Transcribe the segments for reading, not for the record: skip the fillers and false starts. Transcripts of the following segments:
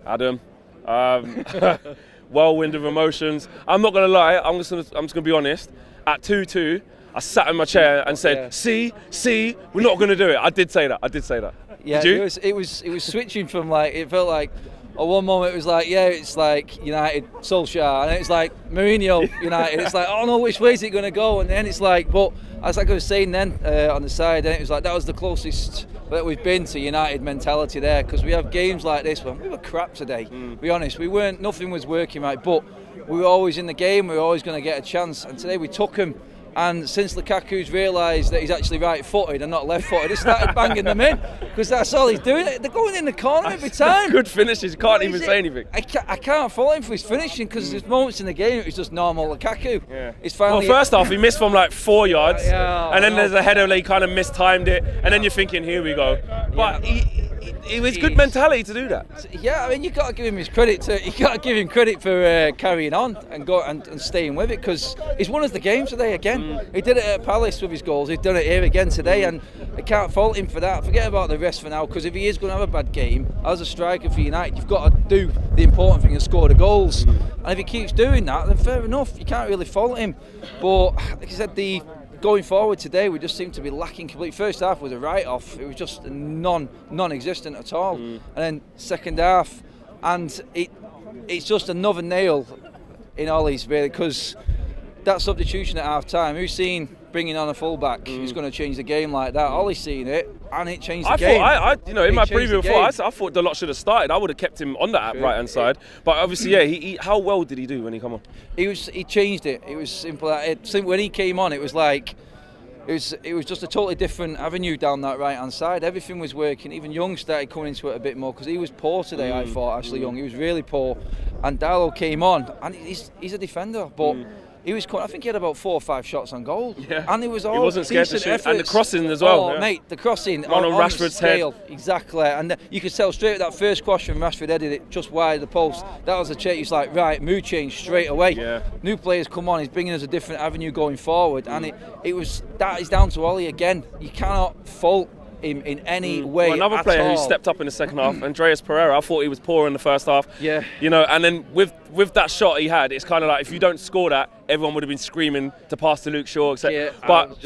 Adam. Whirlwind of emotions. I'm not gonna lie. I'm just gonna be honest. At 2-2, I sat in my chair and said, "See, we're not gonna do it." I did say that. Yeah, did you? It was switching from like, it felt like at one moment it was like, yeah, it's like United, Solskjaer, and then it's like Mourinho, United. It's like, oh no, which way is it going to go? And then it's like, but as like I was saying then on the side, then it was like that was the closest that we've been to United mentality there, because we have games like this when we were crap today. To be honest, nothing was working right, but we were always in the game. We were always going to get a chance, and today we took them. And since Lukaku's realised that he's actually right-footed and not left-footed, he started banging them in, because that's all he's doing. They're going in the corner every time. Good finishes. You can't even say anything. I can't fault him for his finishing, because there's moments in the game it was just normal Lukaku. Yeah. It's finally. Well, first half he missed from like 4 yards, and then there's a header where he kind of mistimed it, and then you're thinking, here we go. But it was good mentality to do that. Yeah, I mean, you got to give him his credit. You got to give him credit for carrying on and go and staying with it, because he's won us the game today again. He did it at Palace with his goals. He's done it here again today, and I can't fault him for that. Forget about the rest for now, because if he is going to have a bad game as a striker for United, you've got to do the important thing and score the goals. And if he keeps doing that, then fair enough. You can't really fault him. But like I said, going forward today, we just seem to be lacking completely. First half was a write-off. It was just non-existent at all. And then second half, and it's just another nail in Ollie's, really, because that substitution at half-time, who's seen bringing on a full-back is going to change the game like that? Ollie's seen it, and it changed the game. In my preview before, I thought Dalot should have started. I would have kept him on that right-hand side. But obviously, yeah, how well did he do when he came on? He changed it. It was simple. When he came on, it was like, it was just a totally different avenue down that right-hand side. Everything was working. Even Young started coming into it a bit more, because he was poor today, I thought, Ashley Young. He was really poor. And Dalot came on, and he's a defender, but he was. I think he had about 4 or 5 shots on goal, and it was all. He wasn't scared to shoot, efforts. and the crossing as well. Oh, mate, the crossing on Rashford's head, exactly. And you could tell straight with that first cross from Rashford, headed it just wide of the post. That was a change. He's like, right, mood change straight away. Yeah. New players come on. He's bringing us a different avenue going forward, and it was that is down to Ollie again. You cannot fault him in any way. Well, another player who stepped up in the second half, Andreas Pereira. I thought he was poor in the first half. Yeah. And then with that shot he had, it's kind of like, if you don't score that, everyone would have been screaming to pass to Luke Shaw, etc. Yeah, but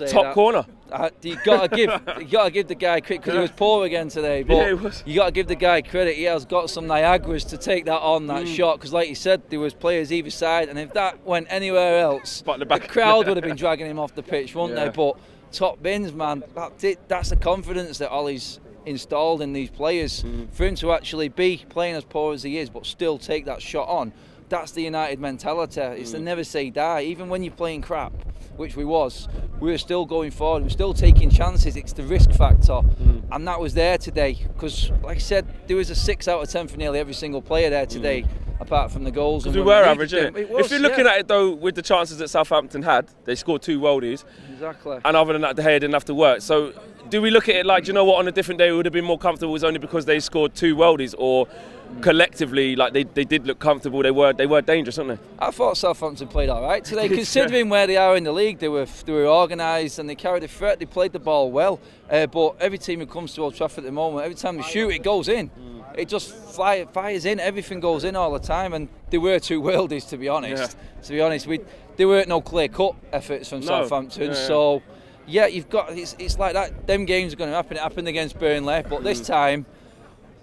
top corner. You got to give the guy credit, because he was poor again today. But you got to give the guy credit. He has got some Niagaras to take that on, that shot, because like you said, there was players either side, and if that went anywhere else, the crowd would have been dragging him off the pitch, wouldn't they? But top bins, man. That's the confidence that Ollie's installed in these players. For him to actually be playing as poor as he is, but still take that shot on, that's the United mentality. It's the never say die. Even when you're playing crap, which we were still going forward. We're still taking chances. It's the risk factor, and that was there today. Because, like I said, there was a 6 out of 10 for nearly every single player there today. Apart from the goals. Because we were average, innit? If you're looking at it though, with the chances that Southampton had, they scored 2 worldies. Exactly. And other than that, De Gea didn't have to work. So do we look at it like, do you know what, on a different day it would have been more comfortable, was only because they scored 2 worldies, or collectively, like they did look comfortable, they were dangerous, weren't they? I thought Southampton played all right today, considering where they are in the league. They were organised and they carried a threat. They played the ball well, but every team who comes to Old Trafford at the moment, every time they shoot, it goes in. It just fires in. Everything goes in all the time, and there were 2 worldies, to be honest. Yeah. To be honest, there weren't no clear-cut efforts from Southampton. So yeah, you've got it's like that. Them games are going to happen. It happened against Burnley, but this time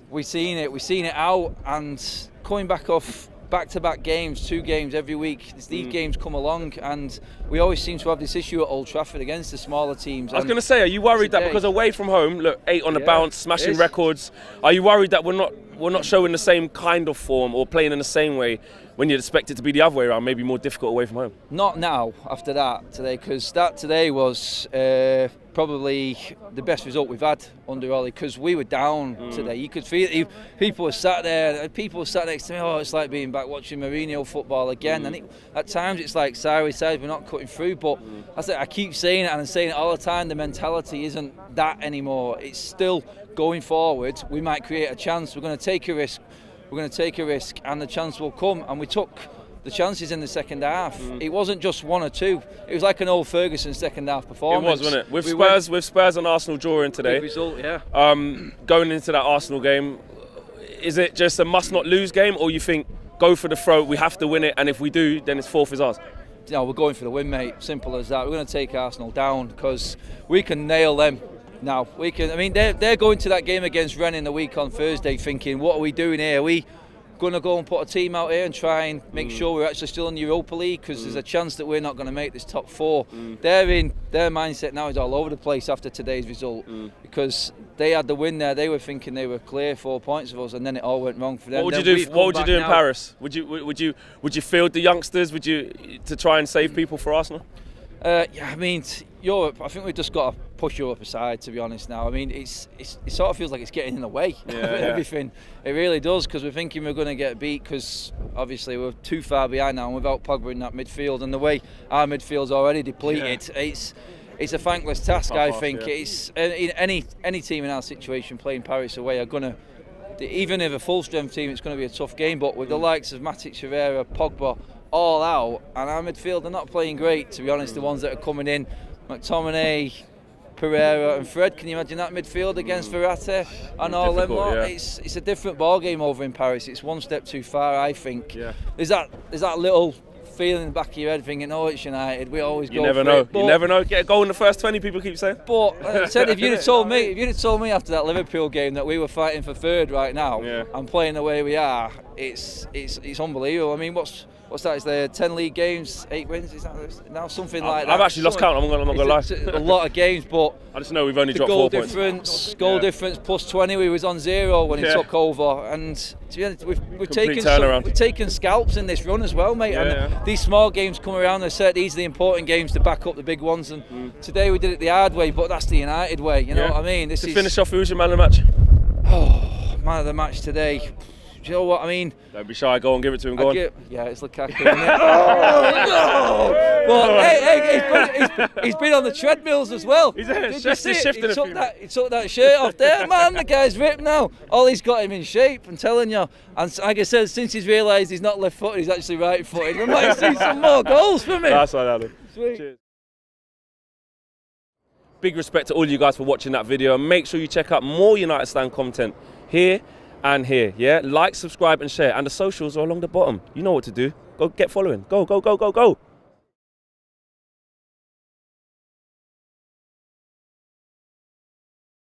we've seen it out, and coming back off back-to-back games, 2 games every week. These games come along, and we always seem to have this issue at Old Trafford against the smaller teams. I was going to say, are you worried that because away from home, look, 8 on the bounce, smashing records, are you worried that we're not showing the same kind of form or playing in the same way when you'd expect it to be the other way around, maybe more difficult away from home? Not now, after that today, because that today was probably the best result we've had under Ollie, because we were down today. You could feel it. People were sat there, people were sat next to me, oh, it's like being back watching Mourinho football again. And at times it's like sideways, we're not cutting through, but I keep saying it, and I'm saying it all the time, the mentality isn't that anymore. It's still going forward. We might create a chance, we're going to take a risk, and the chance will come, and we took the chances in the second half. It wasn't just 1 or 2. It was like an old Ferguson second half performance. It was, wasn't it? With Spurs and Arsenal drawing today. Good result, yeah. Going into that Arsenal game, is it just a must-not-lose game, or you think go for the throat, we have to win it, and if we do, then it's fourth is ours? No, we're going for the win, mate. Simple as that. We're going to take Arsenal down because we can nail them. Now we can. I mean, they're going to that game against Rennes in the week on Thursday, thinking, what are we doing here? Are we going to go and put a team out here and try and make sure we're actually still in the Europa League? Because there's a chance that we're not going to make this top four. Their mindset now is all over the place after today's result, because they had the win there. They were thinking they were clear 4 points of us, and then it all went wrong for them. What would you do? What would you do in Paris? Would you field the youngsters? Would you to try and save people for Arsenal? Yeah, I mean, Europe. I think we've just got to push Europe aside, to be honest. Now, I mean, it sort of feels like it's getting in the way of everything. It really does, because we're thinking we're going to get beat, because obviously we're too far behind now, and without Pogba in that midfield, and the way our midfield's already depleted, it's a thankless task. I think it's any team in our situation playing Paris away are going to. Even if a full strength team, it's going to be a tough game. But with the likes of Matic, Herrera, Pogba all out, and our midfield are not playing great, to be honest. The ones that are coming in, McTominay, Pereira and Fred, can you imagine that midfield against Verratti and all them lot? Yeah. It's a different ball game over in Paris. It's one step too far, I think. Yeah. There's that little feeling in the back of your head thinking, oh, it's United, we always go for it. You never know. Get a goal in the first 20, people keep saying. But like I said, if you'd have told me after that Liverpool game that we were fighting for third right now and playing the way we are, it's unbelievable. I mean, what's that? It's the 10 league games, 8 wins. Is that now something like that? I've actually lost count. I'm not going to lie. A lot of games, but I just know we've only dropped 4 points. Goal difference plus 20. We was on 0 when he took over, and to be honest, we've taken scalps in this run as well, mate. These small games come around. These are the important games to back up the big ones. And today we did it the hard way, but that's the United way. You know what I mean? To finish off, who's your man of the match? Oh, man of the match today. Do you know what I mean? Don't be shy, go on, give it to him, go on. Yeah, it's Lukaku, isn't it? Oh, no! Well, hey, he's been on the treadmills as well. He's shifting he took that shirt off there, man. The guy's ripped now. Ollie's got him in shape, I'm telling you. And like I said, since he's realised he's not left-footed, he's actually right-footed. We might see some more goals from him. That's right, Adam. Sweet. Cheers. Big respect to all you guys for watching that video, and make sure you check out more United Stand content here and here, yeah? Like, subscribe and share, and the socials are along the bottom. You know what to do. Go get following. Go, go, go, go, go.